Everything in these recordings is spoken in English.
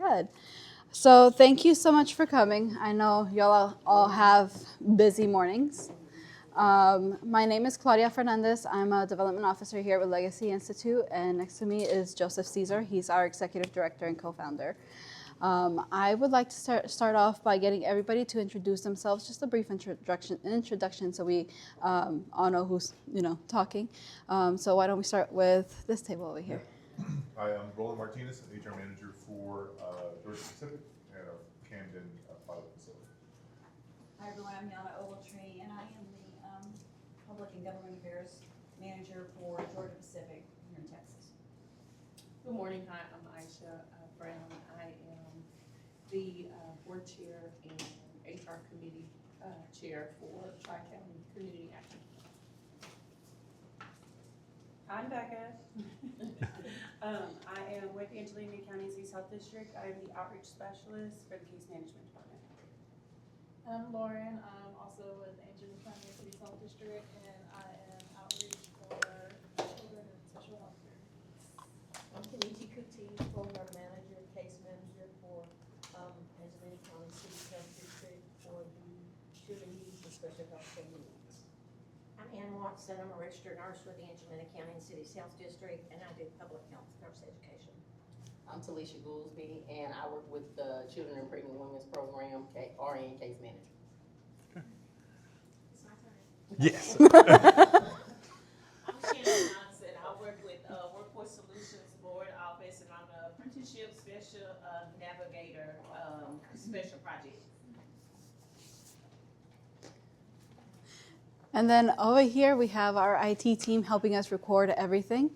ahead. So thank you so much for coming. I know y'all all have busy mornings. My name is Claudia Fernandez. I'm a development officer here with Legacy Institute, and next to me is Joseph Caesar. He's our executive director and co-founder. I would like to start off by getting everybody to introduce themselves, just a brief introduction so we all know who's talking. So why don't we start with this table over here? Hi, I'm Roland Martinez, HR manager for Georgia Pacific at our Camden pilot facility. Hi everyone, I'm Yana Ogletree, and I am the Public and Government Affairs Manager for Georgia Pacific here in Texas. Good morning, hi, I'm Aisha Brown. I am the board chair and HR committee chair for Tri-County Community Action. I'm Becca. I am with Angelina County City's Health District. I am the outreach specialist for the case management department. I'm Lauren. I'm also with Angelina County City's Health District, and I am outreach for children and special health care. I'm Kenichi Kuti, program manager, case manager for Angelina County City's Health District for the children needs and special health care needs. I'm Ann Watson. I'm a registered nurse with the Angelina County City's Health District, and I do public health nurse education. I'm Talisha Goolsby, and I work with the Children and Pregnant Women's Program, RN Case Manager. It's my turn. Yes. I'm Shannon Johnson. I work with Workforce Solutions Board Office, and I'm the apprenticeship special navigator, special project. And then over here we have our IT team helping us record everything.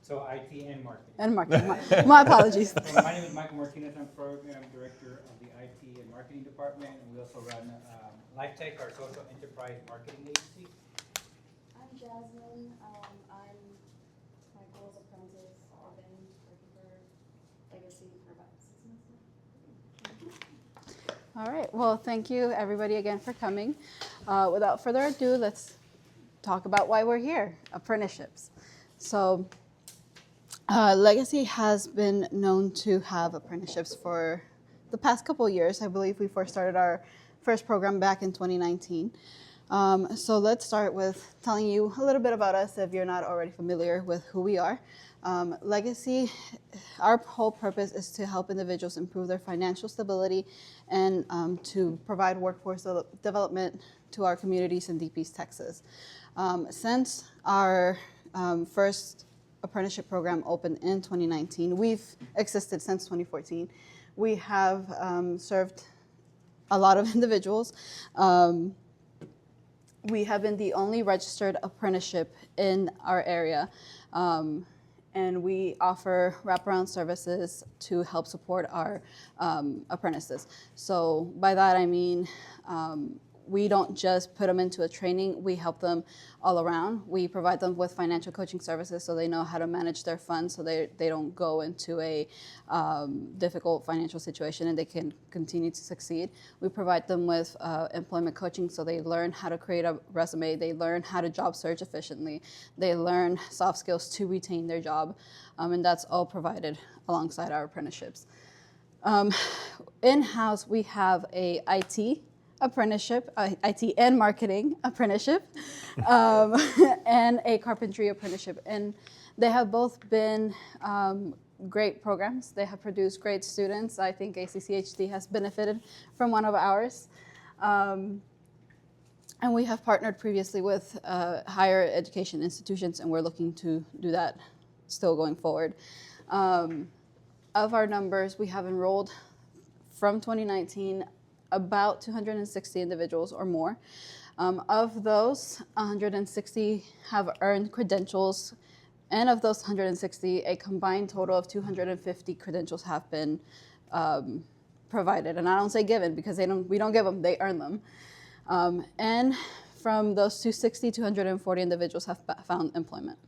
So IT and marketing. And marketing. My apologies. So my name is Michael Martinez. I'm program director of the IT and marketing department, and we also run LifeTech, our social enterprise marketing agency. I'm Jasmine. I'm Michael's apprentice. I've been working for Legacy for about 6 months now. All right. Well, thank you everybody again for coming. Without further ado, let's talk about why we're here, apprenticeships. So Legacy has been known to have apprenticeships for the past couple of years. I believe we first started our first program back in 2019. So let's start with telling you a little bit about us if you're not already familiar with who we are. Legacy, our whole purpose is to help individuals improve their financial stability and to provide workforce development to our communities in Deep East Texas. Since our first apprenticeship program opened in 2019, we've existed since 2014. We have served a lot of individuals. We have been the only registered apprenticeship in our area. And we offer wraparound services to help support our apprentices. So by that I mean we don't just put them into a training, we help them all around. We provide them with financial coaching services so they know how to manage their funds so they don't go into a difficult financial situation and they can continue to succeed. We provide them with employment coaching so they learn how to create a resume, they learn how to job search efficiently, they learn soft skills to retain their job, and that's all provided alongside our apprenticeships. In-house, we have a IT apprenticeship, IT and marketing apprenticeship, and a carpentry apprenticeship. And they have both been great programs. They have produced great students. I think ACCHD has benefited from one of ours. And we have partnered previously with higher education institutions, and we're looking to do that still going forward. Of our numbers, we have enrolled from 2019 about 260 individuals or more. Of those, 160 have earned credentials, and of those 160, a combined total of 250 credentials have been provided. And I don't say given because we don't give them, they earn them. And from those 260, 240 individuals have found employment.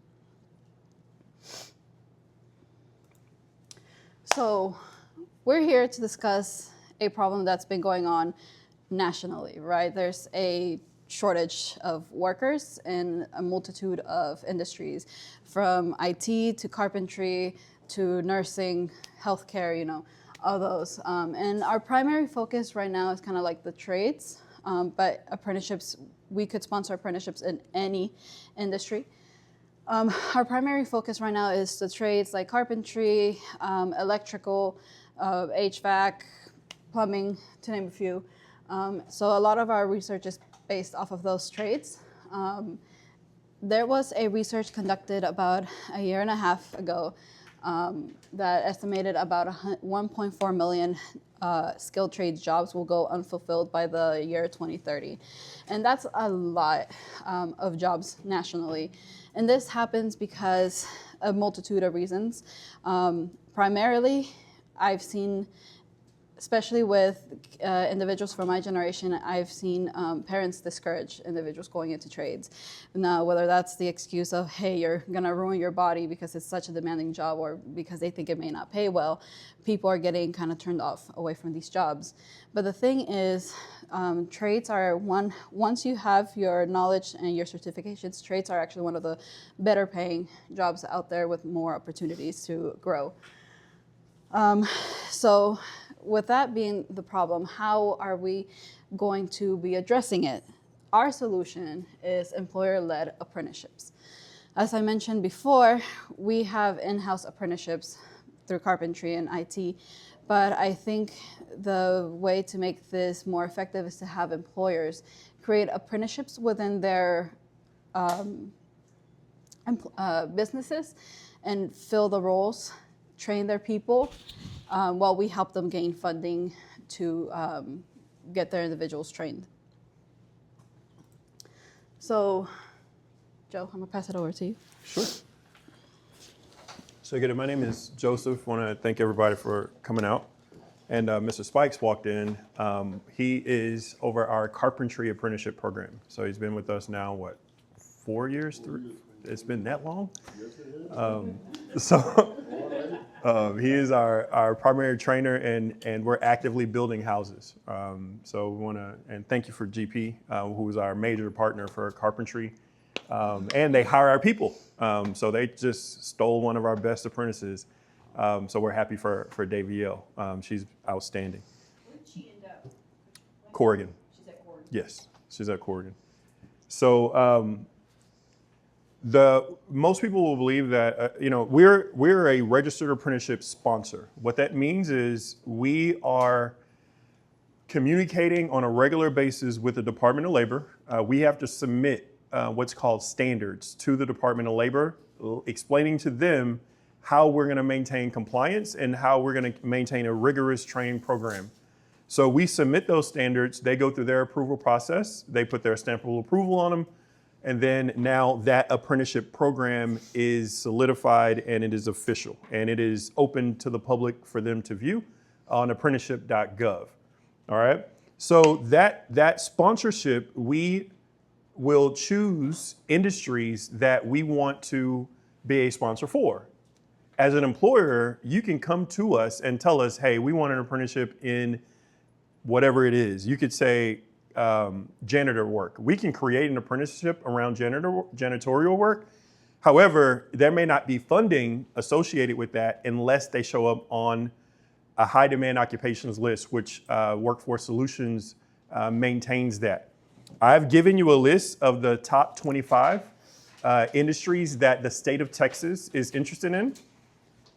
So we're here to discuss a problem that's been going on nationally, right? There's a shortage of workers in a multitude of industries, from IT to carpentry to nursing, healthcare, of those. And our primary focus right now is kind of like the trades, but apprenticeships, we could sponsor apprenticeships in any industry. Our primary focus right now is the trades like carpentry, electrical, HVAC, plumbing, to name a few. So a lot of our research is based off of those trades. There was a research conducted about a year and a half ago that estimated about 1.4 million skilled trades jobs will go unfulfilled by the year 2030. And that's a lot of jobs nationally. And this happens because a multitude of reasons. Primarily, I've seen, especially with individuals from my generation, I've seen parents discourage individuals going into trades. Now, whether that's the excuse of, hey, you're gonna ruin your body because it's such a demanding job, or because they think it may not pay well, people are getting kind of turned off away from these jobs. But the thing is, trades are once you have your knowledge and your certifications, trades are actually one of the better paying jobs out there with more opportunities to grow. So with that being the problem, how are we going to be addressing it? Our solution is employer-led apprenticeships. As I mentioned before, we have in-house apprenticeships through carpentry and IT, but I think the way to make this more effective is to have employers create apprenticeships within their businesses and fill the roles, train their people, while we help them gain funding to get their individuals trained. So, Joe, I'm gonna pass it over to you. Sure. So again, my name is Joseph. Want to thank everybody for coming out. And Mr. Spikes walked in. He is over our carpentry apprenticeship program. So he's been with us now, what, 4 years? It's been that long? He is our primary trainer, and we're actively building houses. So we want to, and thank you for GP, who is our major partner for carpentry. And they hire our people. So they just stole one of our best apprentices. So we're happy for Davielle. She's outstanding. Where did she end up? Corrigan. She's at Corrigan. Yes, she's at Corrigan. So most people will believe that we're a registered apprenticeship sponsor. What that means is we are communicating on a regular basis with the Department of Labor. We have to submit what's called standards to the Department of Labor, explaining to them how we're going to maintain compliance and how we're going to maintain a rigorous training program. So we submit those standards, they go through their approval process, they put their stamp of approval on them, and then now that apprenticeship program is solidified and it is official, and it is open to the public for them to view on apprenticeship.gov. All right. So that sponsorship, we will choose industries that we want to be a sponsor for. As an employer, you can come to us and tell us, hey, we want an apprenticeship in whatever it is. You could say janitor work. We can create an apprenticeship around janitorial work. However, there may not be funding associated with that unless they show up on a high demand occupations list, which Workforce Solutions maintains that. I've given you a list of the top 25 industries that the state of Texas is interested in.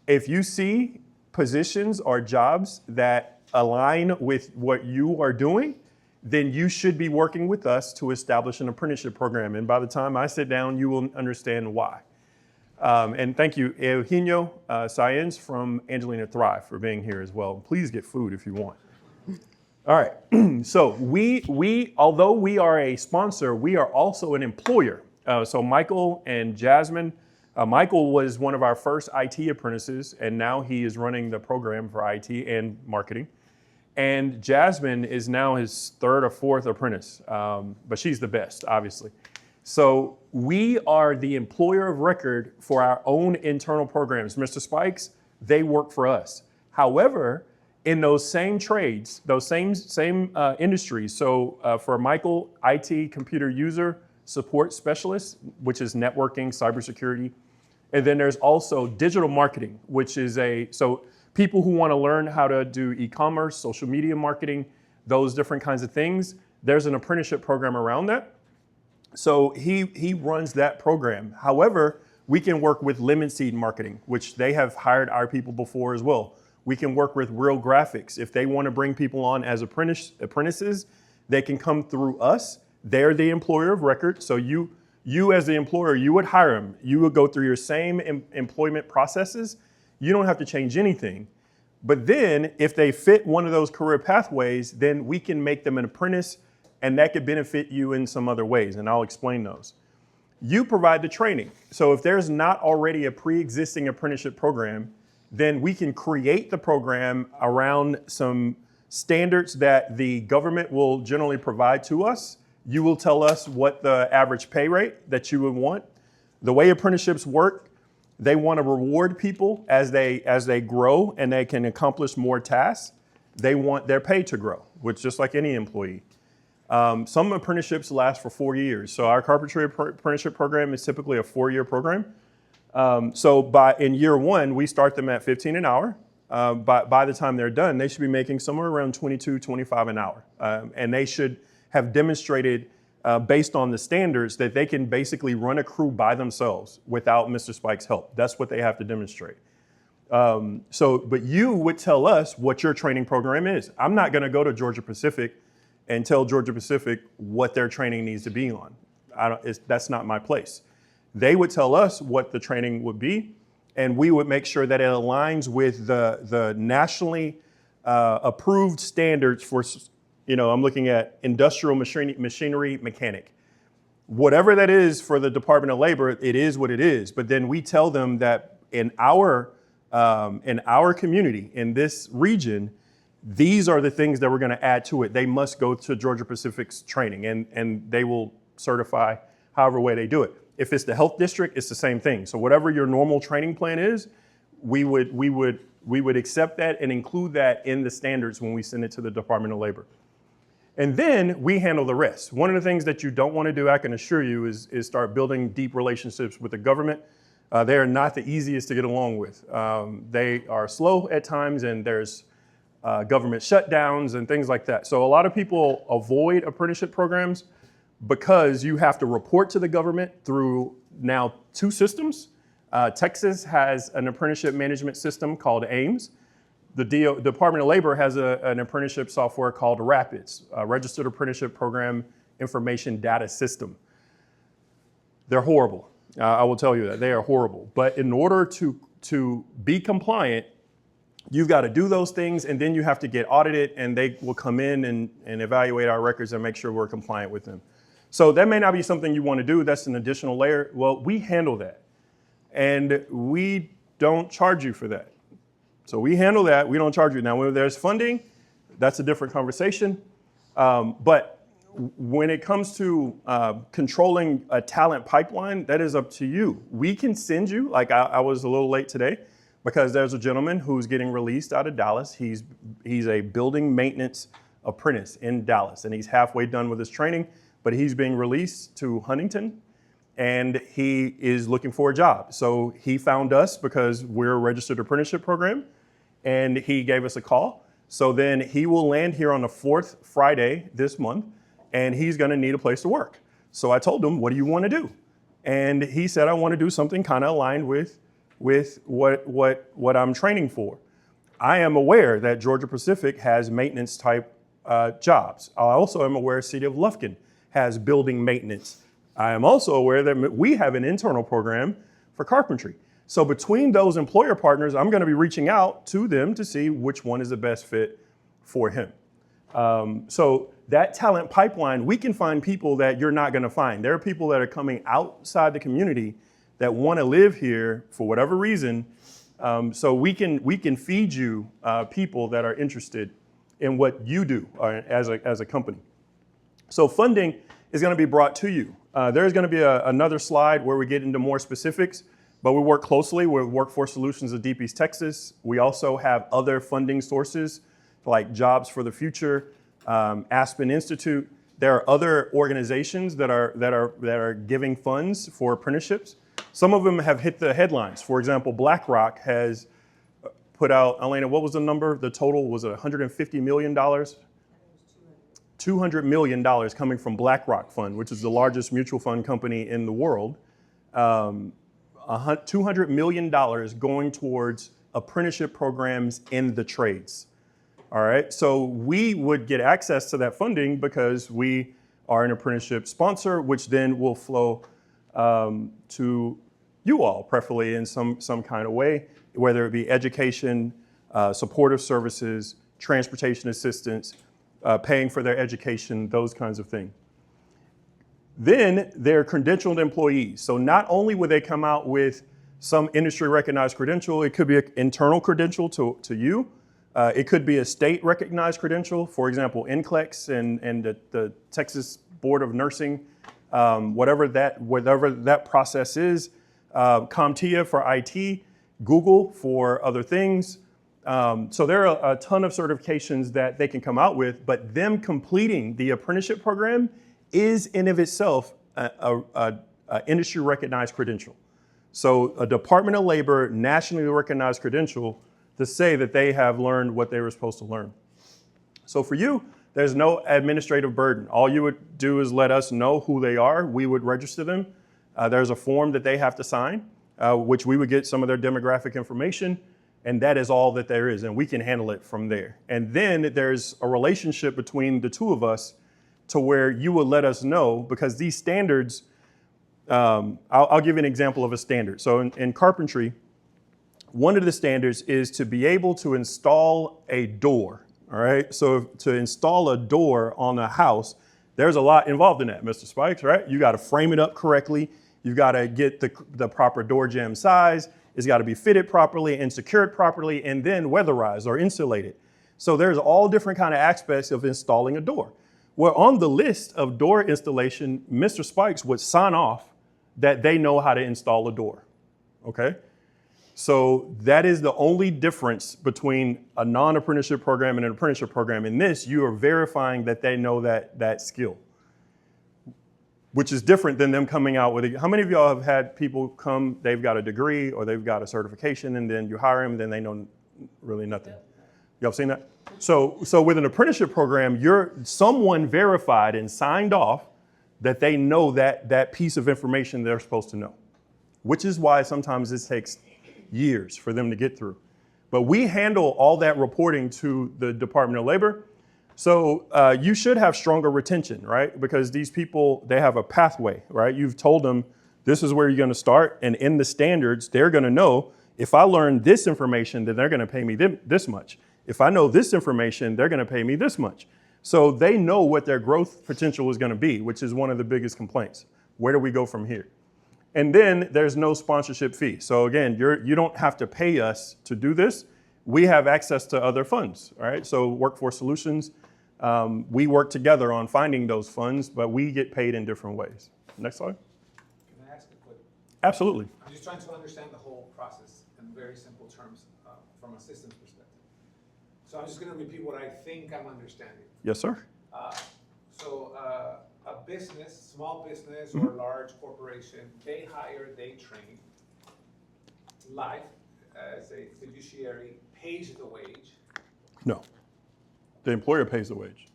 If you see positions or jobs that align with what you are doing, then you should be working with us to establish an apprenticeship program. And by the time I sit down, you will understand why. And thank you, Eugenio Sáenz from Angelina Thrive, for being here as well. Please get food if you want. All right, so we although we are a sponsor, we are also an employer. So Michael and Jasmine, Michael was one of our first IT apprentices, and now he is running the program for IT and marketing. And Jasmine is now his third or fourth apprentice, but she's the best, obviously. So we are the employer of record for our own internal programs. Mr. Spikes, they work for us. However, in those same trades, those same industries, so for Michael, IT computer user support specialist, which is networking, cybersecurity. And then there's also digital marketing, which is so people who want to learn how to do e-commerce, social media marketing, those different kinds of things, there's an apprenticeship program around that. So he runs that program. However, we can work with Lemon Seed Marketing, which they have hired our people before as well. We can work with Real Graphics. If they want to bring people on as apprentices, they can come through us. They're the employer of record. So you as the employer, you would hire them. You would go through your same employment processes. You don't have to change anything. But then if they fit one of those career pathways, then we can make them an apprentice, and that could benefit you in some other ways. And I'll explain those. You provide the training. So if there's not already a pre-existing apprenticeship program, then we can create the program around some standards that the government will generally provide to us. You will tell us what the average pay rate that you would want. The way apprenticeships work, they want to reward people as they grow and they can accomplish more tasks. They want their pay to grow, which just like any employee. Some apprenticeships last for 4 years. So our carpentry apprenticeship program is typically a 4-year program. So in year one, we start them at $15 an hour. By the time they're done, they should be making somewhere around $22, $25 an hour. And they should have demonstrated, based on the standards, that they can basically run a crew by themselves without Mr. Spike's help. That's what they have to demonstrate. But you would tell us what your training program is. I'm not going to go to Georgia Pacific and tell Georgia Pacific what their training needs to be on. That's not my place. They would tell us what the training would be, and we would make sure that it aligns with the nationally approved standards for, I'm looking at industrial machinery mechanic. Whatever that is for the Department of Labor, it is what it is. But then we tell them that in our community, in this region, these are the things that we're going to add to it. They must go to Georgia Pacific's training, and they will certify however way they do it. If it's the health district, it's the same thing. So whatever your normal training plan is, we would accept that and include that in the standards when we send it to the Department of Labor. And then we handle the rest. One of the things that you don't want to do, I can assure you, is start building deep relationships with the government. They are not the easiest to get along with. They are slow at times, and there's government shutdowns and things like that. So a lot of people avoid apprenticeship programs because you have to report to the government through now 2 systems. Texas has an apprenticeship management system called AIMS. The Department of Labor has an apprenticeship software called RAPIDS, Registered Apprenticeship Program Information Data System. They're horrible. I will tell you that. They are horrible. But in order to be compliant, you've got to do those things, and then you have to get audited, and they will come in and evaluate our records and make sure we're compliant with them. So that may not be something you want to do. That's an additional layer. Well, we handle that, and we don't charge you for that. So we handle that. We don't charge you. Now, when there's funding, that's a different conversation. But when it comes to controlling a talent pipeline, that is up to you. We can send you, like I was a little late today, because there's a gentleman who's getting released out of Dallas. He's a building maintenance apprentice in Dallas, and he's halfway done with his training, but he's being released to Huntington, and he is looking for a job. So he found us because we're a registered apprenticeship program, and he gave us a call. So then he will land here on the 4th Friday this month, and he's going to need a place to work. So I told him, what do you want to do? And he said, I want to do something kind of aligned with what I'm training for. I am aware that Georgia Pacific has maintenance type jobs. I also am aware City of Lufkin has building maintenance. I am also aware that we have an internal program for carpentry. So between those employer partners, I'm going to be reaching out to them to see which one is the best fit for him. So that talent pipeline, we can find people that you're not going to find. There are people that are coming outside the community that want to live here for whatever reason. So we can feed you people that are interested in what you do as a company. So funding is going to be brought to you. There's going to be another slide where we get into more specifics, but we work closely with Workforce Solutions of Deep East Texas. We also have other funding sources like Jobs for the Future, Aspen Institute. There are other organizations that are giving funds for apprenticeships. Some of them have hit the headlines. For example, BlackRock has put out, Elena, what was the number? The total was $150 million? $200 million coming from BlackRock Fund, which is the largest mutual fund company in the world. $200 million going towards apprenticeship programs in the trades. All right, so we would get access to that funding because we are an apprenticeship sponsor, which then will flow to you all, preferably in some kind of way, whether it be education, supportive services, transportation assistance, paying for their education, those kinds of things. Then they're credentialed employees. So not only would they come out with some industry recognized credential, it could be an internal credential to you. It could be a state recognized credential, for example, NCLEX and the Texas Board of Nursing, whatever that process is. CompTIA for IT, Google for other things. So there are a ton of certifications that they can come out with, but them completing the apprenticeship program is in of itself a industry recognized credential. So a Department of Labor nationally recognized credential to say that they have learned what they were supposed to learn. So for you, there's no administrative burden. All you would do is let us know who they are. We would register them. There's a form that they have to sign, which we would get some of their demographic information, and that is all that there is, and we can handle it from there. And then there's a relationship between the two of us to where you would let us know, because these standards, I'll give you an example of a standard. So in carpentry, one of the standards is to be able to install a door, all right? So to install a door on a house, there's a lot involved in that, Mr. Spikes, right? You gotta frame it up correctly. You've gotta get the proper door jamb size. It's gotta be fitted properly and secured properly and then weatherized or insulated. So there's all different kind of aspects of installing a door. Well, on the list of door installation, Mr. Spikes would sign off that they know how to install a door, okay? So that is the only difference between a non-apprenticeship program and an apprenticeship program. In this, you are verifying that they know that skill, which is different than them coming out with it. How many of y'all have had people come, they've got a degree or they've got a certification, and then you hire them and then they know really nothing? Y'all seen that? So with an apprenticeship program, you're someone verified and signed off that they know that piece of information they're supposed to know, which is why sometimes this takes years for them to get through. But we handle all that reporting to the Department of Labor. So you should have stronger retention, right? Because these people, they have a pathway, right? You've told them this is where you're going to start. And in the standards, they're going to know if I learn this information, then they're going to pay me this much. If I know this information, they're going to pay me this much. So they know what their growth potential is going to be, which is one of the biggest complaints. Where do we go from here? And then there's no sponsorship fee. So again, you don't have to pay us to do this. We have access to other funds, all right? So Workforce Solutions, we work together on finding those funds, but we get paid in different ways. Next slide. Can I ask a quick? Absolutely. I'm just trying to understand the whole process in very simple terms from a systems perspective. So I'm just going to repeat what I think I'm understanding. Yes, sir. A business, small business or large corporation, they hire, they train. Life, as a fiduciary, pays the wage. No. The employer pays the wage.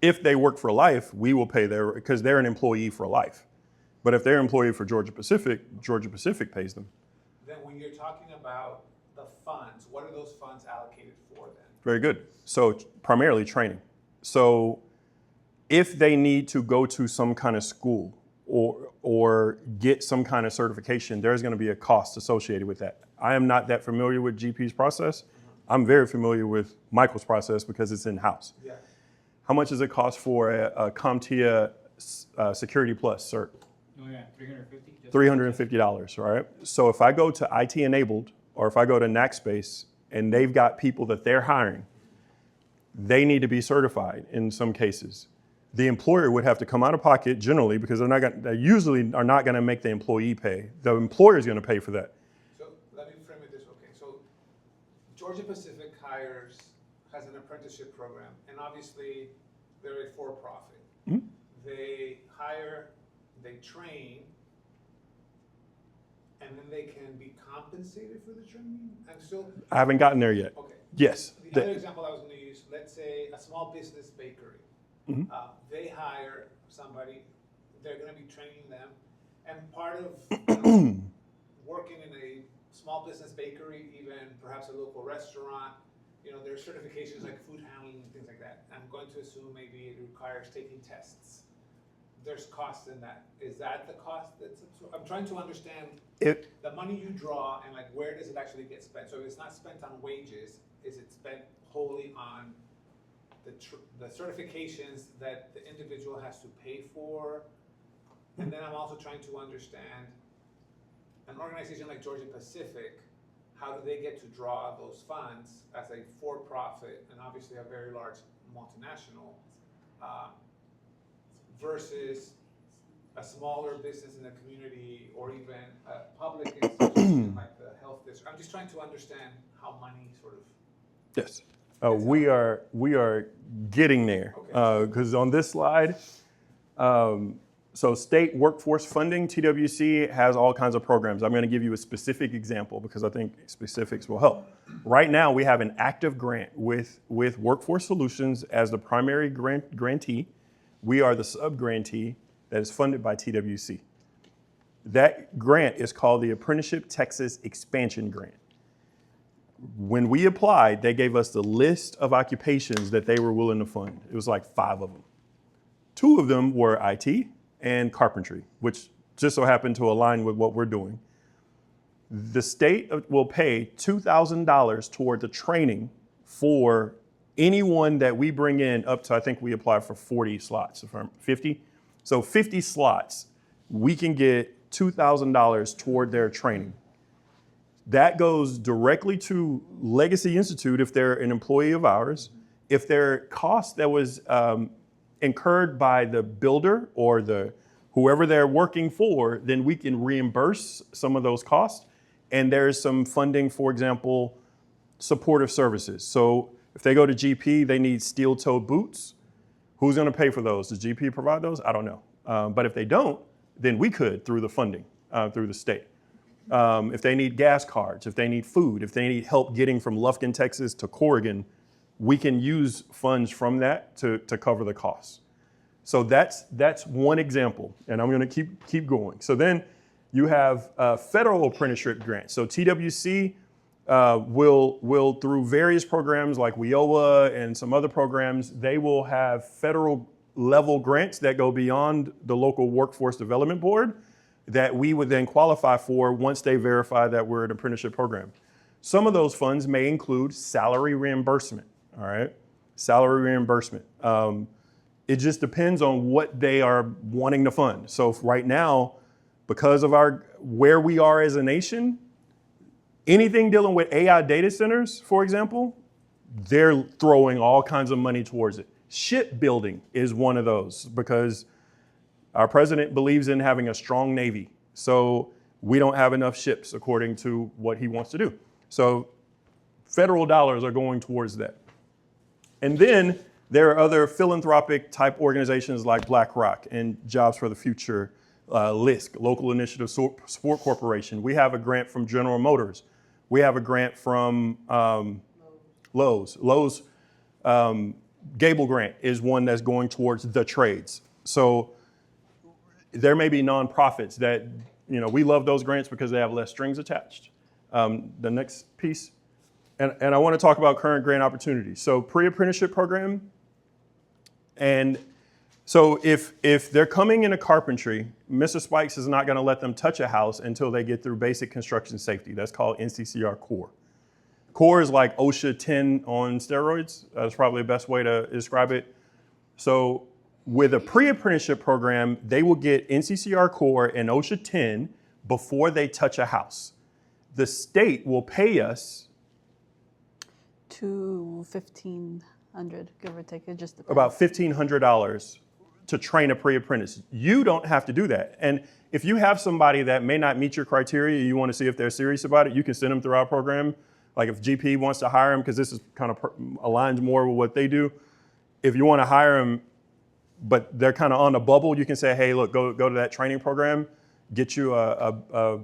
If they work for life, we will pay because they're an employee for life. But if they're an employee for Georgia Pacific pays them. Then when you're talking about the funds, what are those funds allocated for then? Very good. So primarily training. So if they need to go to some kind of school or get some kind of certification, there's going to be a cost associated with that. I am not that familiar with GP's process. I'm very familiar with Michael's process because it's in-house. Yeah. How much does it cost for a CompTIA Security Plus cert? Oh yeah, $350. $350, right? So if I go to IT Enabled or if I go to NACSpace and they've got people that they're hiring, they need to be certified in some cases. The employer would have to come out of pocket generally because they usually are not going to make the employee pay. The employer is going to pay for that. So let me frame it this way. Okay, so Georgia Pacific has an apprenticeship program, and obviously they're a for-profit. Mm-hmm. They hire, they train, and then they can be compensated for the training? I'm still, I haven't gotten there yet. okay. Yes. The other example I was gonna use, let's say a small business bakery. Mhm. They hire somebody, they're gonna be training them, and part of working in a small business bakery, even perhaps a local restaurant, there are certifications like food handling and things like that. I'm going to assume maybe it requires taking tests. There's cost in that. Is that the cost I'm trying to understand the money you draw and like where does it actually get spent? So if it's not spent on wages, is it spent wholly on the certifications that the individual has to pay for? And then I'm also trying to understand an organization like Georgia Pacific, how do they get to draw those funds as a for-profit and obviously a very large multinational versus a smaller business in the community or even a public institution like the health district? I'm just trying to understand how money sort of. Yes. We are getting there because on this slide, so state workforce funding, TWC has all kinds of programs. I'm going to give you a specific example because I think specifics will help. Right now, we have an active grant with Workforce Solutions as the primary grantee. We are the sub-grantee that is funded by TWC. That grant is called the Apprenticeship Texas Expansion Grant. When we applied, they gave us the list of occupations that they were willing to fund. It was like 5 of them. 2 of them were IT and carpentry, which just so happened to align with what we're doing. The state will pay $2,000 toward the training for anyone that we bring in up to, I think we apply for 40 slots, if I'm 50. So 50 slots, we can get $2,000 toward their training. That goes directly to Legacy Institute if they're an employee of ours. If their cost that was incurred by the builder or whoever they're working for, then we can reimburse some of those costs. And there's some funding, for example, supportive services. So if they go to GP, they need steel-toed boots. Who's going to pay for those? Does GP provide those? I don't know. But if they don't, then we could through the funding, through the state. If they need gas cards, if they need food, if they need help getting from Lufkin, Texas to Corrigan, we can use funds from that to cover the costs. So that's one example, and I'm going to keep going. So then you have federal apprenticeship grants. So TWC will through various programs like WIOA and some other programs, they will have federal level grants that go beyond the local workforce development board that we would then qualify for once they verify that we're an apprenticeship program. Some of those funds may include salary reimbursement, all right? Salary reimbursement. It just depends on what they are wanting to fund. So right now, because of where we are as a nation, anything dealing with AI data centers, for example, they're throwing all kinds of money towards it. Shipbuilding is one of those because our president believes in having a strong Navy. So we don't have enough ships according to what he wants to do. So federal dollars are going towards that. And then there are other philanthropic type organizations like BlackRock and Jobs for the Future, LISC, Local Initiative Support Corporation. We have a grant from General Motors. We have a grant from Lowe's. Lowe's Gable Grant is one that's going towards the trades. So there may be nonprofits that, we love those grants because they have less strings attached. The next piece, and I want to talk about current grant opportunities. So pre-apprenticeship program, and so if they're coming into carpentry, Mr. Spikes is not going to let them touch a house until they get through basic construction safety. That's called NCCR Core. Core is like OSHA 10 on steroids. That's probably the best way to describe it. So with a pre-apprenticeship program, they will get NCCR Core and OSHA 10 before they touch a house. The state will pay us to $1,500, give or take. It just depends. about $1,500 to train a pre-apprentice. You don't have to do that. And if you have somebody that may not meet your criteria, you want to see if they're serious about it, you can send them through our program. Like if GP wants to hire them, because this is kind of aligns more with what they do. If you want to hire them, but they're kind of on the bubble, you can say, hey, look, go to that training program, get you a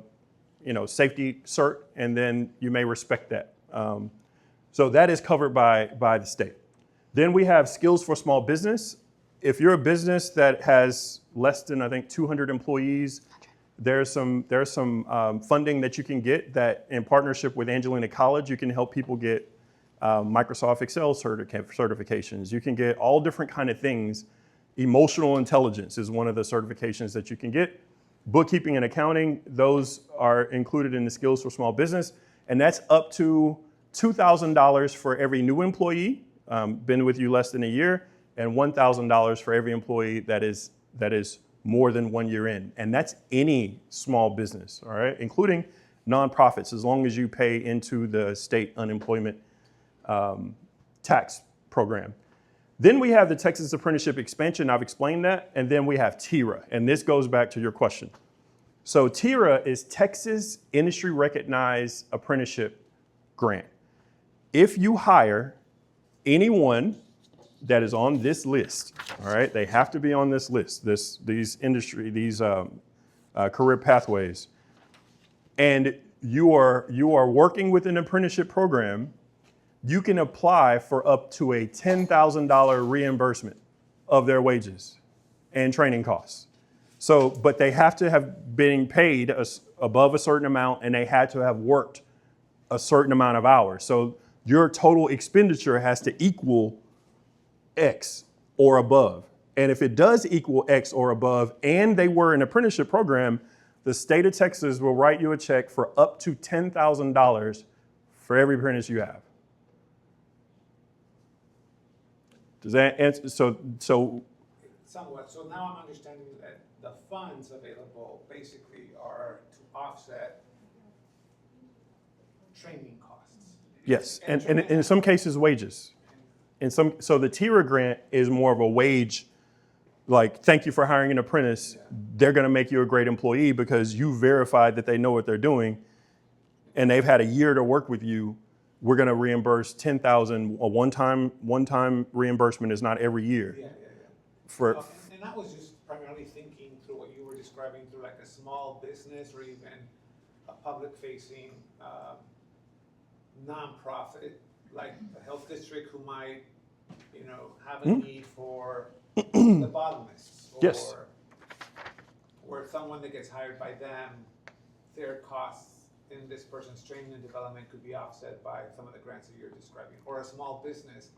safety cert, and then you may respect that. So that is covered by the state. Then we have skills for small business. If you're a business that has less than, I think, 200 employees, there's some funding that you can get that in partnership with Angelina College, you can help people get Microsoft Excel certifications. You can get all different kind of things. Emotional intelligence is one of the certifications that you can get. Bookkeeping and accounting, those are included in the skills for small business. And that's up to $2,000 for every new employee, been with you less than a year, and $1,000 for every employee that is more than 1 year in. And that's any small business, all right, including nonprofits, as long as you pay into the state unemployment tax program. Then we have the Texas Apprenticeship Expansion. I've explained that. And then we have TIRA. And this goes back to your question. So TIRA is Texas Industry Recognized Apprenticeship Grant. If you hire anyone that is on this list, all right, they have to be on this list, these career pathways, and you are working with an apprenticeship program, you can apply for up to a $10,000 reimbursement of their wages and training costs. So, but they have to have been paid above a certain amount, and they had to have worked a certain amount of hours. So your total expenditure has to equal X or above. And if it does equal X or above, and they were an apprenticeship program, the state of Texas will write you a check for up to $10,000 for every apprentice you have. Does that answer? So Somewhat. So now I'm understanding that the funds available basically are to offset training costs. yes, and in some cases wages. So the TIRA grant is more of a wage, like, thank you for hiring an apprentice. Yeah. They're going to make you a great employee because you verified that they know what they're doing, and they've had a year to work with you. We're going to reimburse $10,000. A one-time reimbursement is not every year. Yeah. And I was just primarily thinking through what you were describing through like a small business or even a public-facing nonprofit, like a health district who might, have a need for the botanist, or yes, or someone that gets hired by them, their costs in this person's training and development could be offset by some of the grants that you're describing, or a small business.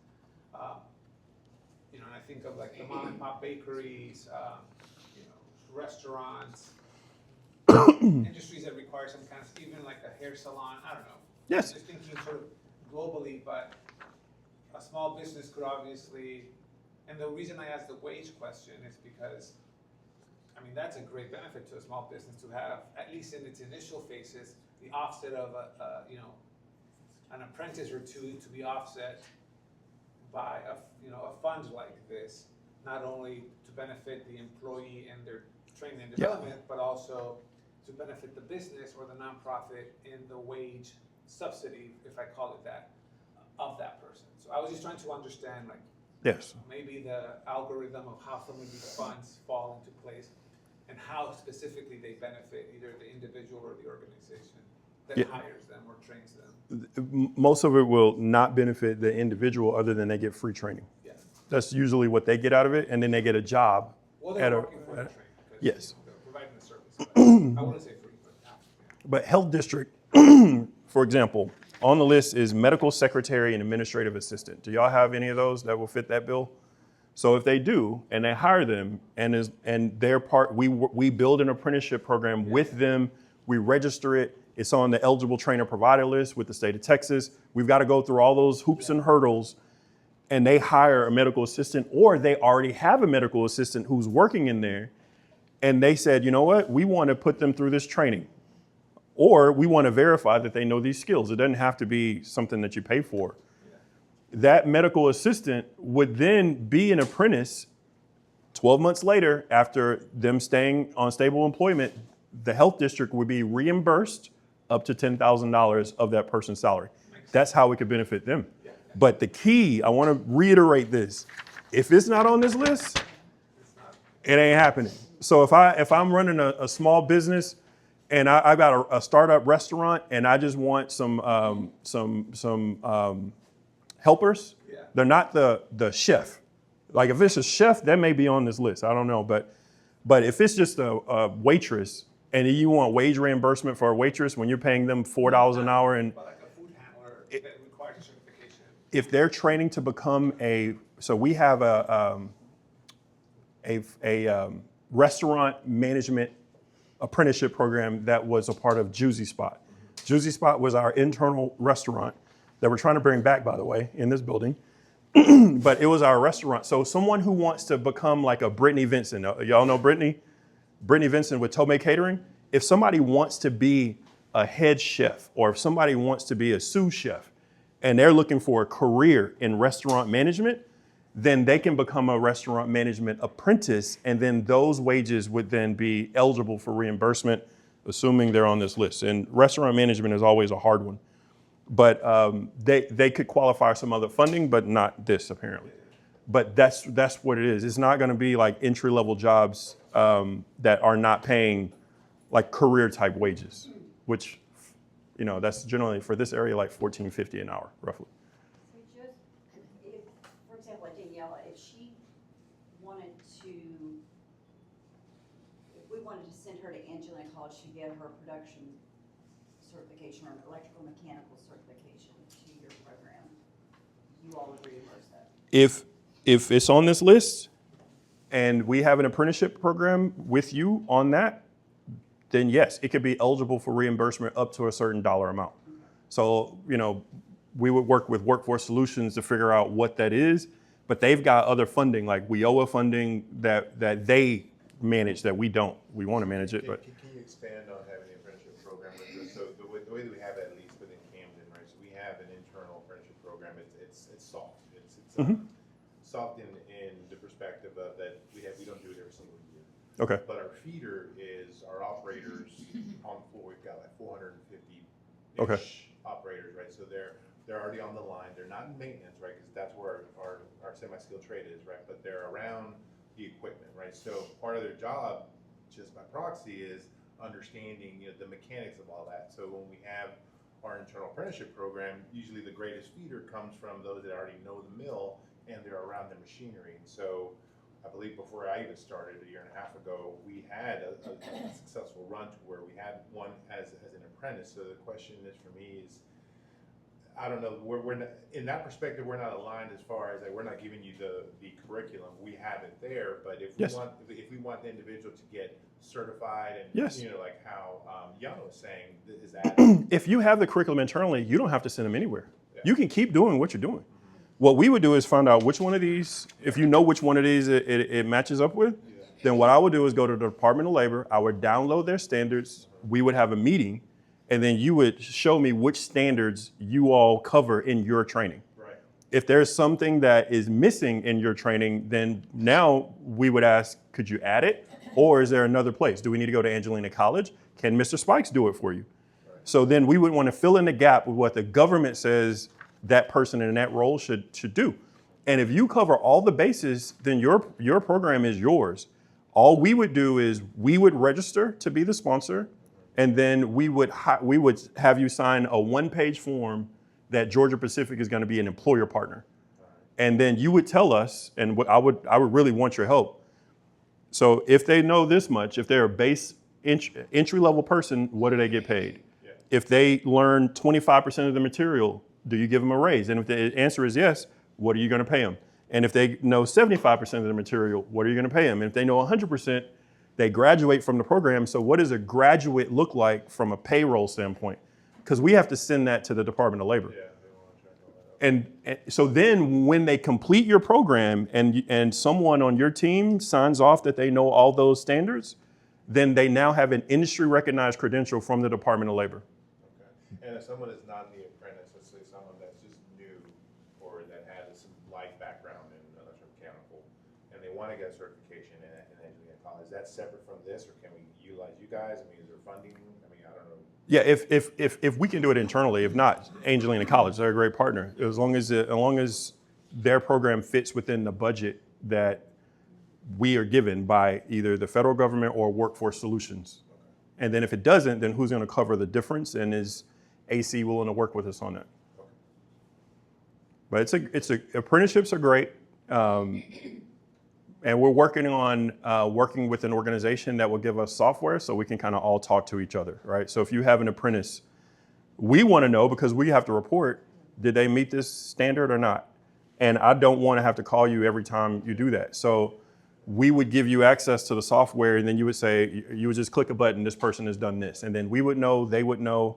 And I think of like the mom and pop bakeries, restaurants, industries that require some kind of, even like a hair salon, I don't know. yes. Just thinking sort of globally, but a small business could obviously, and the reason I asked the wage question is because, that's a great benefit to a small business to have, at least in its initial phases, the offset of an apprentice or two to be offset by a fund like this, not only to benefit the employee and their training and development, but also to benefit the business or the nonprofit in the wage subsidy, if I call it that, of that person. So I was just trying to understand, like, yes, maybe the algorithm of how some of these funds fall into place and how specifically they benefit either the individual or the organization that hires them or trains them. Most of it will not benefit the individual other than they get free training. Yeah. That's usually what they get out of it, and then they get a job. Well, they're working for the training. Yes. They're providing the service. I wouldn't say free, but But health district, for example, on the list is medical secretary and administrative assistant. Do y'all have any of those that will fit that bill? So if they do, and they hire them, and they're part, we build an apprenticeship program with them. We register it. It's on the eligible trainer provider list with the state of Texas. We've got to go through all those hoops and hurdles, and they hire a medical assistant, or they already have a medical assistant who's working in there, and they said, you know what, we want to put them through this training, or we want to verify that they know these skills. It doesn't have to be something that you pay for. That medical assistant would then be an apprentice 12 months later after them staying on stable employment. The health district would be reimbursed up to $10,000 of that person's salary. That's how it could benefit them. But the key, I want to reiterate this. If it's not on this list, it ain't happening. So if I'm running a small business and I got a startup restaurant, and I just want some helpers. Yeah. They're not the chef. Like if it's a chef, that may be on this list. I don't know, but if it's just a waitress and you want wage reimbursement for a waitress when you're paying them $4 an hour, and But like a food handler that requires a certification. if they're training to become so we have a restaurant management apprenticeship program that was a part of Juicy Spot. Juicy Spot was our internal restaurant that we're trying to bring back, by the way, in this building. But it was our restaurant. So someone who wants to become like a Brittany Vincent, y'all know Brittany? Brittany Vincent with Tomei Catering. If somebody wants to be a head chef, or if somebody wants to be a sous chef, and they're looking for a career in restaurant management, then they can become a restaurant management apprentice, and then those wages would then be eligible for reimbursement, assuming they're on this list. And restaurant management is always a hard one. But they could qualify for some other funding, but not this apparently. But that's what it is. It's not going to be like entry-level jobs that are not paying like career type wages, which, you know, that's generally for this area like $14.50 an hour, roughly. So just, if, for example, like Daniela, if she wanted to, if we wanted to send her to Angelina College to get her production certification or electrical mechanical certification to your program, you all would reimburse that? If it's on this list and we have an apprenticeship program with you on that, then yes, it could be eligible for reimbursement up to a certain dollar amount. So, you know, we would work with Workforce Solutions to figure out what that is, but they've got other funding like WIOA funding that they manage that we don't. We want to manage it, but. Can you expand on having the apprenticeship program with us? So the way that we have it, at least within Camden, right? So we have an internal apprenticeship program. It's soft. It's soft in the perspective of that we don't do it every single year. Okay. But our feeder is our operators on the floor. We've got like 450-ish Okay. operators, right? So they're already on the line. They're not in maintenance, right? Because that's where our semi-skilled trade is, right? But they're around the equipment, right? So part of their job, just by proxy, is understanding, you know, the mechanics of all that. So when we have our internal apprenticeship program, usually the greatest feeder comes from those that already know the mill and they're around the machinery. And so I believe before I even started a year and a half ago, we had a successful run to where we had one as an apprentice. So the question is for me is, I don't know, we're not, in that perspective, we're not aligned as far as like, we're not giving you the curriculum. We have it there, but if Yes. we want the individual to get certified and, Yes. you know, like how Yana was saying, is that? If you have the curriculum internally, you don't have to send them anywhere. Yeah. You can keep doing what you're doing. What we would do is find out which one of these, if you know which one of these it matches up with, then what I would do is go to the Department of Labor, I would download their standards, we would have a meeting, and then you would show me which standards you all cover in your training. Right. If there's something that is missing in your training, then now we would ask, could you add it? Or is there another place? Do we need to go to Angelina College? Can Mr. Spikes do it for you? Right. So then we would want to fill in the gap with what the government says that person in that role should do. And if you cover all the bases, then your program is yours. All we would do is we would register to be the sponsor, and then we would have you sign a one-page form that Georgia Pacific is going to be an employer partner. And then you would tell us, and I would really want your help. So if they know this much, if they're a base entry-level person, what do they get paid? Yeah. If they learn 25% of the material, do you give them a raise? And if the answer is yes, what are you going to pay them? And if they know 75% of the material, what are you going to pay them? And if they know 100%, they graduate from the program. So what does a graduate look like from a payroll standpoint? Because we have to send that to the Department of Labor. Yeah, they want to check all that out. And so then when they complete your program and someone on your team signs off that they know all those standards, then they now have an industry recognized credential from the Department of Labor. Okay. And if someone is not the apprentice, let's say someone that's just new or that has some light background in electromechanical, and they want to get a certification in engineering college, is that separate from this, or can we utilize you guys? I mean, is there funding? I mean, I don't know. Yeah, if we can do it internally, if not, Angelina College, they're a great partner. As long as their program fits within the budget that we are given by either the federal government or Workforce Solutions. And then if it doesn't, then who's going to cover the difference? And is AC willing to work with us on that? But apprenticeships are great. And we're working on working with an organization that will give us software so we can kind of all talk to each other, right? So if you have an apprentice, we want to know because we have to report, did they meet this standard or not? And I don't want to have to call you every time you do that. So we would give you access to the software and then you would say, you would just click a button, this person has done this. And then we would know, they would know,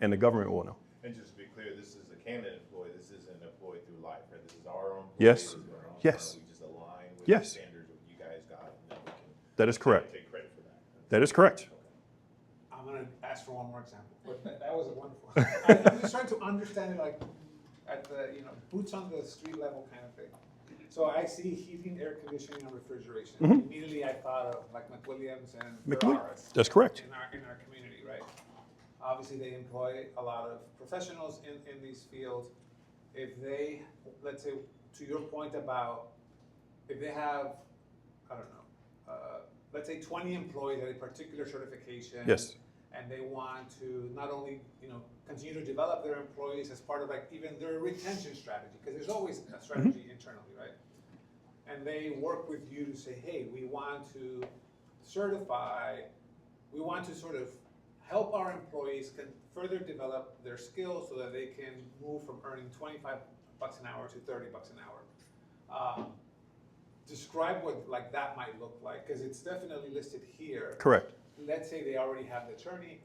and the government will know. And just to be clear, this is a candidate employee, this isn't an employee through life, right? This is our own employee. Yes. This is our own Yes. firm. We just align with Yes. the standards that you guys got, and then we can That is correct. take credit for that. That is correct. I'm gonna ask for one more example, but that was a wonderful. I'm just trying to understand it like at the, boots on the street level kind of thing. So I see heating, air conditioning, and refrigeration. Mhm. Immediately I thought of like McWilliams and McWilliams. Ferraris. That's correct. In our community, right? Obviously, they employ a lot of professionals in these fields. If they, let's say, to your point about, if they have, I don't know, let's say 20 employees at a particular certification. Yes. And they want to not only, continue to develop their employees as part of like even their retention strategy, because there's always a strategy internally, right? And they work with you to say, hey, we want to certify, we want to sort of help our employees can further develop their skills so that they can move from earning 25 bucks an hour to 30 bucks an hour. Describe what like that might look like, because it's definitely listed here. Correct. Let's say they already have the training,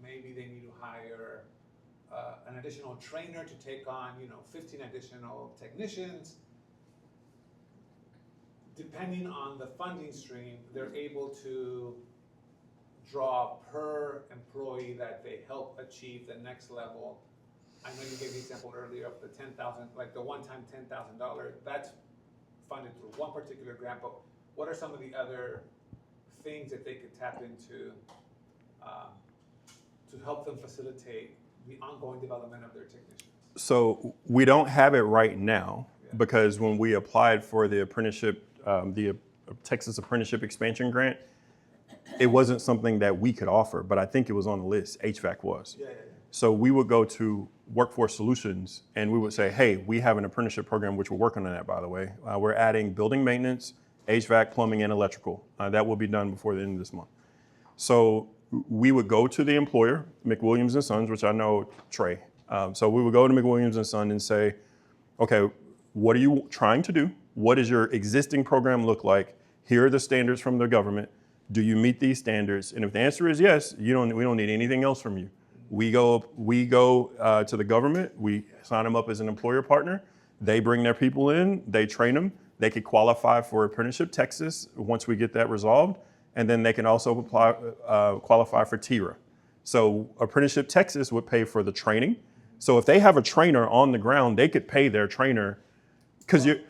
maybe they need to hire an additional trainer to take on, 15 additional technicians. Depending on the funding stream, they're able to draw per employee that they help achieve the next level. I know you gave the example earlier of the 10,000, like the one-time $10,000. That's funded through one particular grant, but what are some of the other things that they could tap into to help them facilitate the ongoing development of their technicians? So we don't have it right now because when we applied for the apprenticeship, the Texas Apprenticeship Expansion Grant, it wasn't something that we could offer, but I think it was on the list. HVAC was. Yeah. So we would go to Workforce Solutions and we would say, hey, we have an apprenticeship program, which we're working on that, by the way. We're adding building maintenance, HVAC, plumbing, and electrical. That will be done before the end of this month. So we would go to the employer, McWilliams and Sons, which I know Trey. So we would go to McWilliams and Sons and say, okay, what are you trying to do? What does your existing program look like? Here are the standards from the government. Do you meet these standards? And if the answer is yes, we don't need anything else from you. We go to the government. We sign them up as an employer partner. They bring their people in. They train them. They could qualify for Apprenticeship Texas once we get that resolved. And then they can also qualify for TIRA. So Apprenticeship Texas would pay for the training. So if they have a trainer on the ground, they could pay their trainer because you're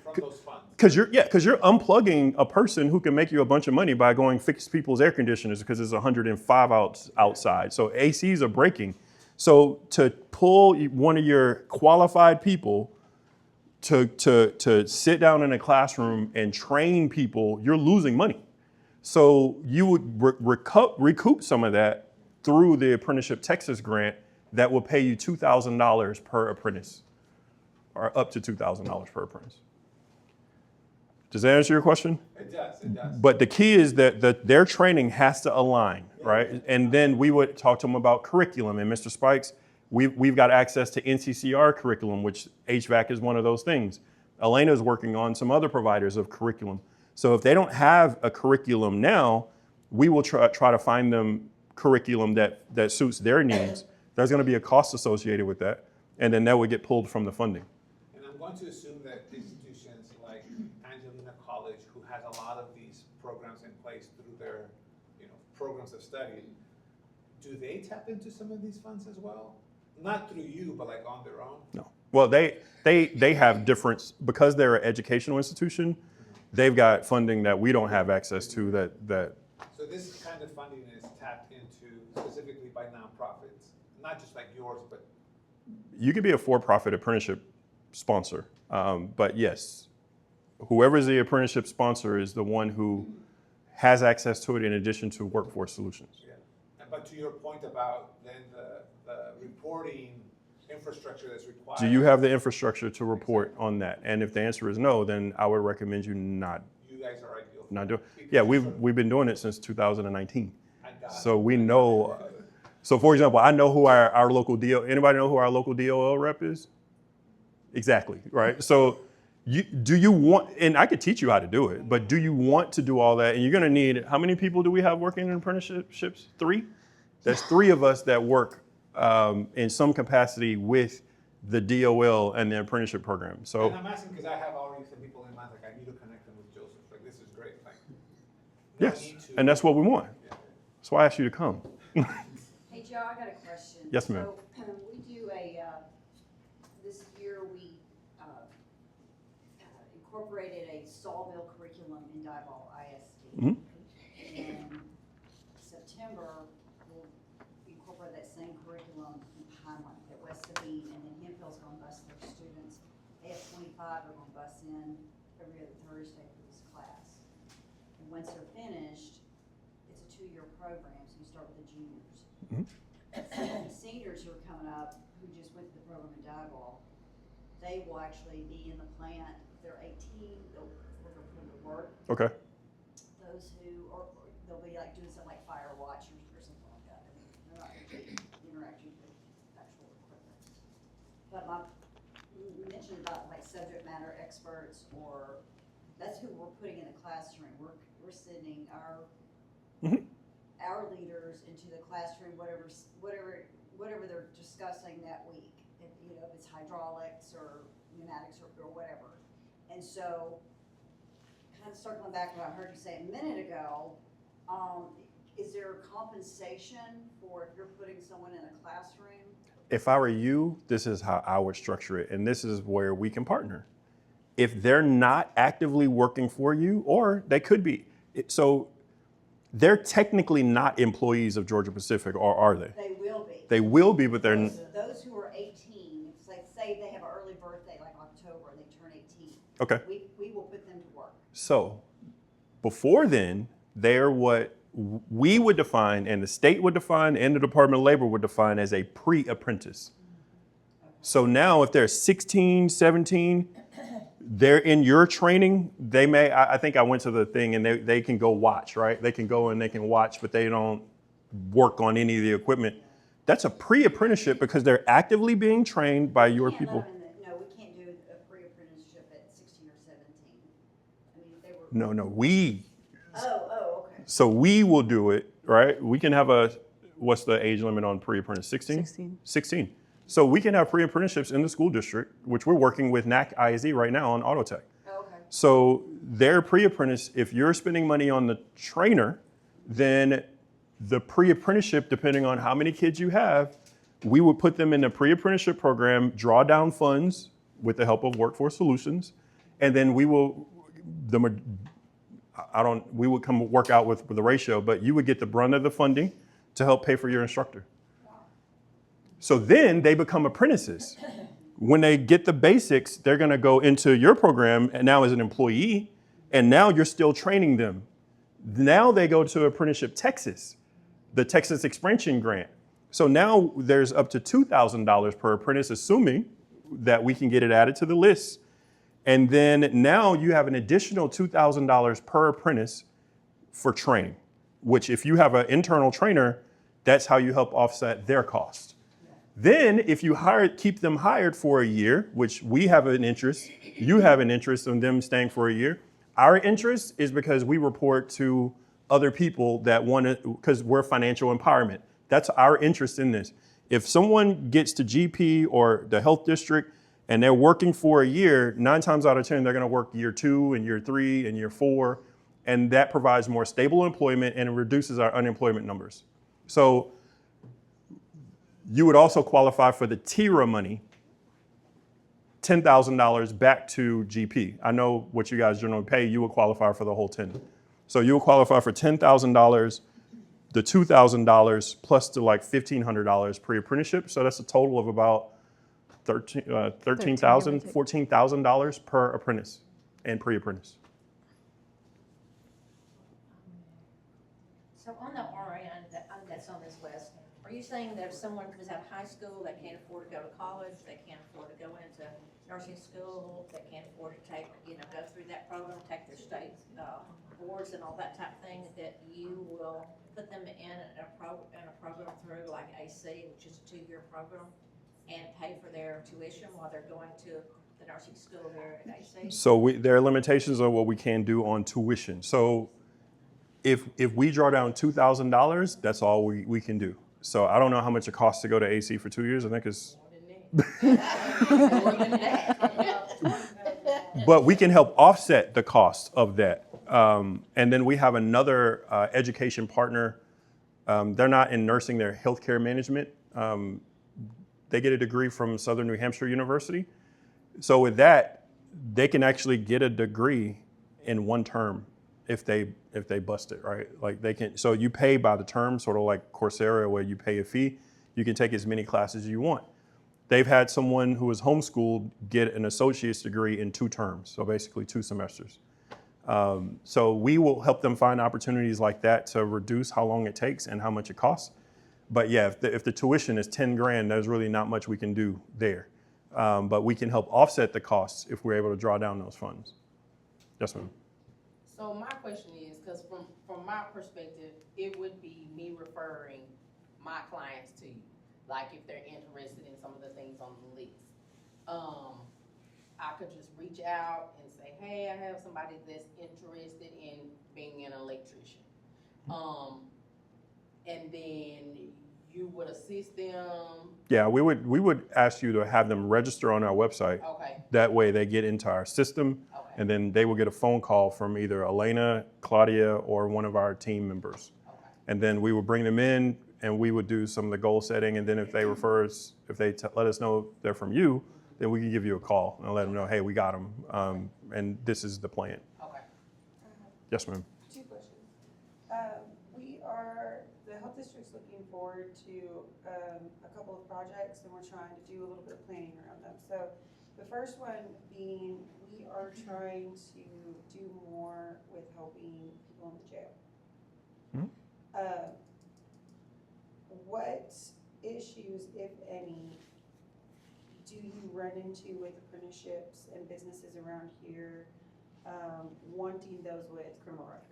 unplugging a person who can make you a bunch of money by going fix people's air conditioners because it's 105 outside. So ACs are breaking. So to pull one of your qualified people to sit down in a classroom and train people, you're losing money. So you would recoup some of that through the Apprenticeship Texas grant that will pay you $2,000 per apprentice, or up to $2,000 per apprentice. Does that answer your question? It does. But the key is that their training has to align, right? And then we would talk to them about curriculum. And Mr. Spikes, we've got access to NCCR curriculum, which HVAC is one of those things. Elena's working on some other providers of curriculum. So if they don't have a curriculum now, we will try to find them curriculum that suits their needs. There's going to be a cost associated with that, and then that would get pulled from the funding. And I'm going to assume that institutions like Angelina College, who has a lot of these programs in place through their programs of study, do they tap into some of these funds as well? Not through you, but like on their own? No. Well, they have different, because they're an educational institution, they've got funding that we don't have access to that. So this kind of funding is tapped into specifically by nonprofits, not just like yours, but. You could be a for-profit apprenticeship sponsor, but yes, whoever is the apprenticeship sponsor is the one who has access to it in addition to Workforce Solutions. Yeah. But to your point about then the reporting infrastructure that's required. Do you have the infrastructure to report on that? And if the answer is no, then I would recommend you not You guys are ideal. not do. Yeah, we've been doing it since 2019. I got So we know. So for example, I know who our local DO. Anybody know who our local DOL rep is? Exactly, right? So do you want? And I could teach you how to do it, but do you want to do all that? And you're going to need. How many people do we have working in apprenticeships? 3. That's 3 of us that work in some capacity with the DOL and the apprenticeship program. So. And I'm asking because I have already some people in mind, like I need to connect them with Joseph. Like this is great. Like no Yes, need to- and that's what we want. Yeah. That's why I asked you to come. Hey, Joe, I got a question. Yes, ma'am. So, we do this year we incorporated a Sawville curriculum in Diboll ISD. Mhm. In September, we'll incorporate that same curriculum in Pineland at West Sabine, and then Hempel's gonna bus their students. AF25 are gonna bus in every other Thursday for this class. And once they're finished, it's a 2-year program, so you start with the juniors. Mhm. The seniors who are coming up, who just went through the program in Diboll, they will actually be in the plant. If they're 18, we're gonna put them to work. Okay. Those who, or they'll be like doing something like fire watch or something like that. I mean, they're not gonna be interacting with actual equipment. But you mentioned about like subject matter experts, or that's who we're putting in the classroom. We're sending Mhm. our leaders into the classroom, whatever they're discussing that week. If, if it's hydraulics or pneumatics or whatever. And so, kind of circling back to what I heard you say a minute ago, is there compensation for if you're putting someone in a classroom? If I were you, this is how I would structure it, and this is where we can partner. If they're not actively working for you, or they could be, so they're technically not employees of Georgia Pacific, or are they? They will be. They will be, but they're Those who are 18, if say they have an early birthday like October and they turn 18, okay. we will put them to work. So before then, they're what we would define, and the state would define, and the Department of Labor would define as a pre-apprentice. So now if they're 16, 17, they're in your training, they may, I think I went to the thing and they can go watch, right? They can go and they can watch, but they don't work on any of the equipment. That's a pre-apprenticeship because they're actively being trained by your people. No, we can't do a pre-apprenticeship at 16 or 17. I mean, if they were. No, we. Oh, okay. So we will do it, right? We can have what's the age limit on pre-apprentice? 16? 16. So we can have pre-apprenticeships in the school district, which we're working with NAC ISD right now on Auto Tech. Oh, okay. So their pre-apprentice, if you're spending money on the trainer, then the pre-apprenticeship, depending on how many kids you have, we would put them in the pre-apprenticeship program, draw down funds with the help of Workforce Solutions, and then we will, we would come work out with the ratio, but you would get the brunt of the funding to help pay for your instructor. So then they become apprentices. When they get the basics, they're gonna go into your program and now as an employee, and now you're still training them. Now they go to Apprenticeship Texas, the Texas Expansion Grant. So now there's up to $2,000 per apprentice, assuming that we can get it added to the list. And then now you have an additional $2,000 per apprentice for training, which if you have an internal trainer, that's how you help offset their cost. Then if you keep them hired for a year, which we have an interest, you have an interest in them staying for a year. Our interest is because we report to other people that want to, because we're financial empowerment. That's our interest in this. If someone gets to GP or the health district and they're working for a year, 9 times out of 10, they're going to work year 2 and year 3 and year 4. And that provides more stable employment and it reduces our unemployment numbers. So you would also qualify for the TIRA money, $10,000 back to GP. I know what you guys generally pay, you would qualify for the whole 10. So you would qualify for $10,000, the $2,000 plus the like $1,500 pre-apprenticeship. So that's a total of about $13,000, $14,000 per apprentice and pre-apprentice. So on the RN that's on this list, are you saying that if someone was out of high school, they can't afford to go to college, they can't afford to go into nursing school, they can't afford to take, go through that program, take their state boards and all that type of thing, that you will put them in a program through like AC, which is a 2-year program, and pay for their tuition while they're going to the nursing school there at AC? So there are limitations on what we can do on tuition. So if we draw down $2,000, that's all we can do. So I don't know how much it costs to go to AC for 2 years. I think it's, but we can help offset the cost of that. And then we have another education partner. They're not in nursing, they're healthcare management. They get a degree from Southern New Hampshire University. So with that, they can actually get a degree in one term if they bust it, right? Like they can, so you pay by the term, sort of like Coursera, where you pay a fee. You can take as many classes as you want. They've had someone who was homeschooled get an associate's degree in 2 terms, so basically 2 semesters. So we will help them find opportunities like that to reduce how long it takes and how much it costs. But yeah, if the tuition is 10 grand, there's really not much we can do there. But we can help offset the costs if we're able to draw down those funds. Yes, ma'am. So my question is, because from my perspective, it would be me referring my clients to you. Like if they're interested in some of the things on the list. I could just reach out and say, hey, I have somebody that's interested in being an electrician. And then you would assist them. Yeah, we would ask you to have them register on our website. Okay. That way they get into our system, Okay. and then they will get a phone call from either Elena, Claudia, or one of our team members. Okay. And then we would bring them in, and we would do some of the goal setting. And then if they refer us, if they let us know they're from you, then we can give you a call and let them know, hey, we got them, and this is the plan. Okay. Yes, ma'am. 2 questions. The health district's looking forward to a couple of projects, and we're trying to do a little bit of planning around them. So the first one being, we are trying to do more with helping people in the jail. What issues, if any, do you run into with apprenticeships and businesses around here wanting those with criminal records?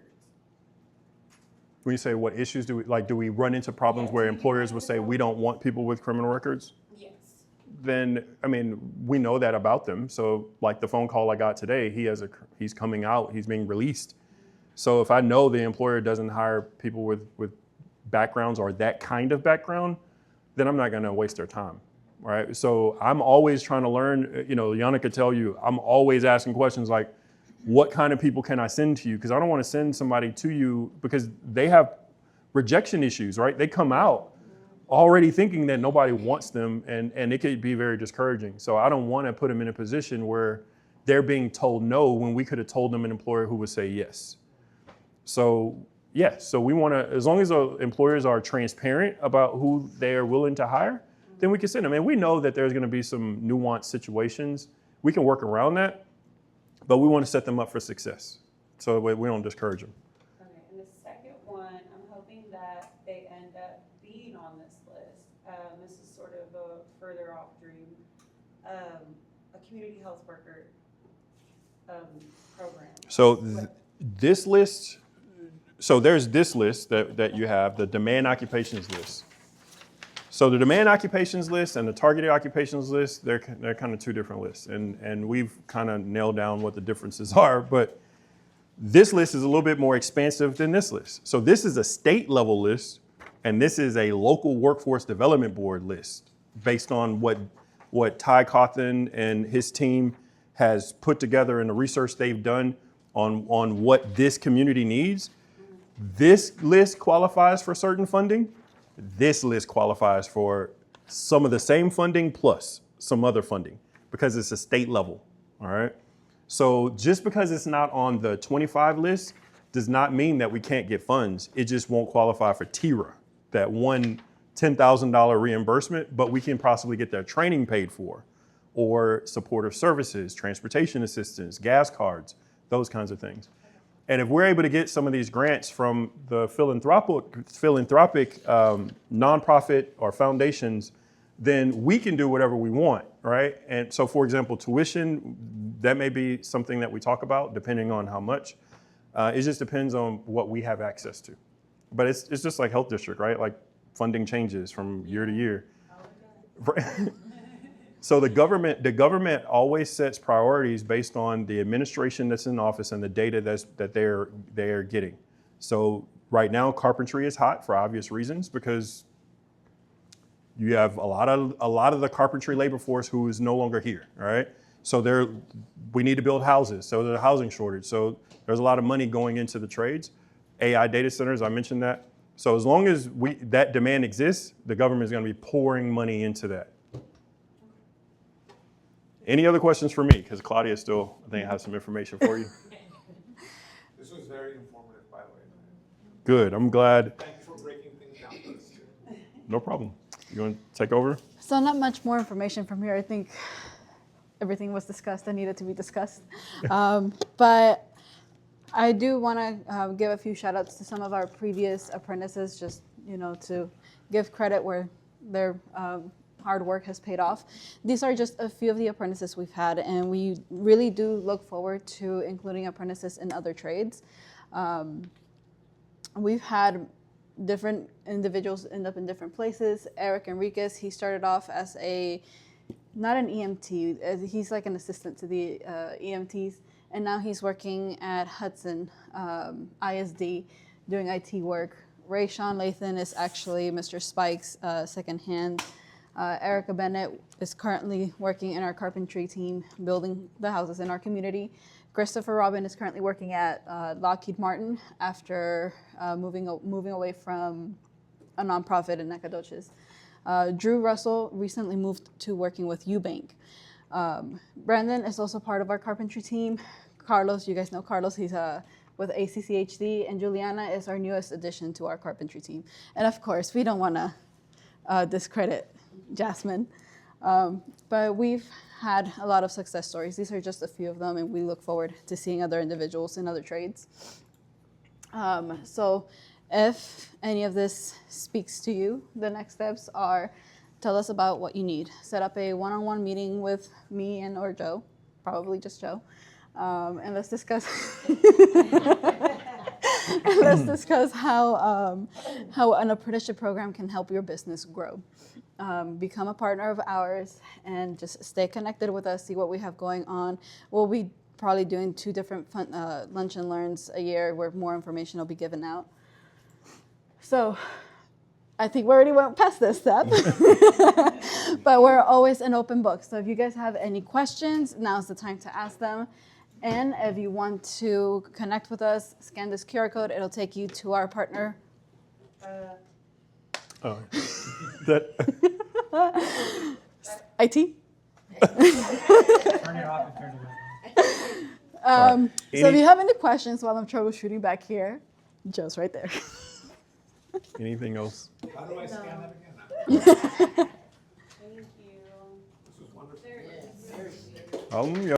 When you say what issues do we run into problems Yeah, where do you employers run will into say, we don't want people with criminal records? Yes. Then, I mean, we know that about them. So like the phone call I got today, he's coming out, he's being released. So if I know the employer doesn't hire people with backgrounds or that kind of background, then I'm not gonna waste their time, right? So I'm always trying to learn, Yana could tell you, I'm always asking questions like, what kind of people can I send to you? Because I don't want to send somebody to you because they have rejection issues, right? They come out already thinking that nobody wants them, and it could be very discouraging. So I don't want to put them in a position where they're being told no when we could have told them an employer who would say yes. So yes, so we want to, as long as the employers are transparent about who they are willing to hire, then we can send them. And we know that there's going to be some nuanced situations. We can work around that. But we want to set them up for success, so that we don't discourage them. Okay, and the second one, I'm hoping that they end up being on this list. This is sort of a further off dream. A community health worker program. So this list, so there's this list that you have, the demand occupations list. So the demand occupations list and the targeted occupations list, they're kind of 2 different lists. And we've kind of nailed down what the differences are, but this list is a little bit more expansive than this list. So this is a state level list, and this is a local workforce development board list based on what Ty Cawthon and his team has put together in the research they've done on what this community needs. This list qualifies for certain funding. This list qualifies for some of the same funding plus some other funding because it's a state level, all right? So just because it's not on the 25 list does not mean that we can't get funds. It just won't qualify for TIRA, that one $10,000 reimbursement, but we can possibly get their training paid for, or supportive services, transportation assistance, gas cards, those kinds of things. And if we're able to get some of these grants from the philanthropic nonprofit or foundations, then we can do whatever we want, right? And so, for example, tuition, that may be something that we talk about depending on how much. It just depends on what we have access to. But it's just like health district, right? Like funding changes from year to year. So the government always sets priorities based on the administration that's in office and the data that they're getting. So right now, carpentry is hot for obvious reasons because you have a lot of the carpentry labor force who is no longer here, right? So we need to build houses, so there's a housing shortage. So there's a lot of money going into the trades. AI data centers, I mentioned that. So as long as that demand exists, the government is going to be pouring money into that. Any other questions for me? Because Claudia still, I think, has some information for you. This was very informative, by the way. Good. I'm glad. Thank you for breaking things down for us too. No problem. You want to take over? So not much more information from here. I think everything was discussed that needed to be discussed. But I do want to give a few shout outs to some of our previous apprentices, just, to give credit where their hard work has paid off. These are just a few of the apprentices we've had, and we really do look forward to including apprentices in other trades. We've had different individuals end up in different places. Eric Enriquez, he started off as not an EMT, he's like an assistant to the EMTs, and now he's working at Hudson ISD doing IT work. Ray Sean Lathan is actually Mr. Spike's second hand. Erica Bennett is currently working in our carpentry team, building the houses in our community. Christopher Robin is currently working at Lockheed Martin after moving away from a nonprofit in Nacogdoches. Drew Russell recently moved to working with Eubank. Brandon is also part of our carpentry team. Carlos, you guys know Carlos, he's with ACCHD, and Juliana is our newest addition to our carpentry team. And of course, we don't want to discredit Jasmine, but we've had a lot of success stories. These are just a few of them, and we look forward to seeing other individuals in other trades. So if any of this speaks to you, the next steps are tell us about what you need. Set up a one-on-one meeting with me or Joe, probably just Joe, and let's discuss how an apprenticeship program can help your business grow. Become a partner of ours and just stay connected with us, see what we have going on. We'll be probably doing 2 different lunch and learns a year where more information will be given out. So I think we already went past this step, but we're always an open book. So if you guys have any questions, now's the time to ask them. And if you want to connect with us, scan this QR code. It'll take you to our partner. Oh, that. IT? Turn it off and turn it on. So if you have any questions while I'm troubleshooting back here, Joe's right there. Anything else? How do I scan that again? Thank you. This was wonderful. Yeah.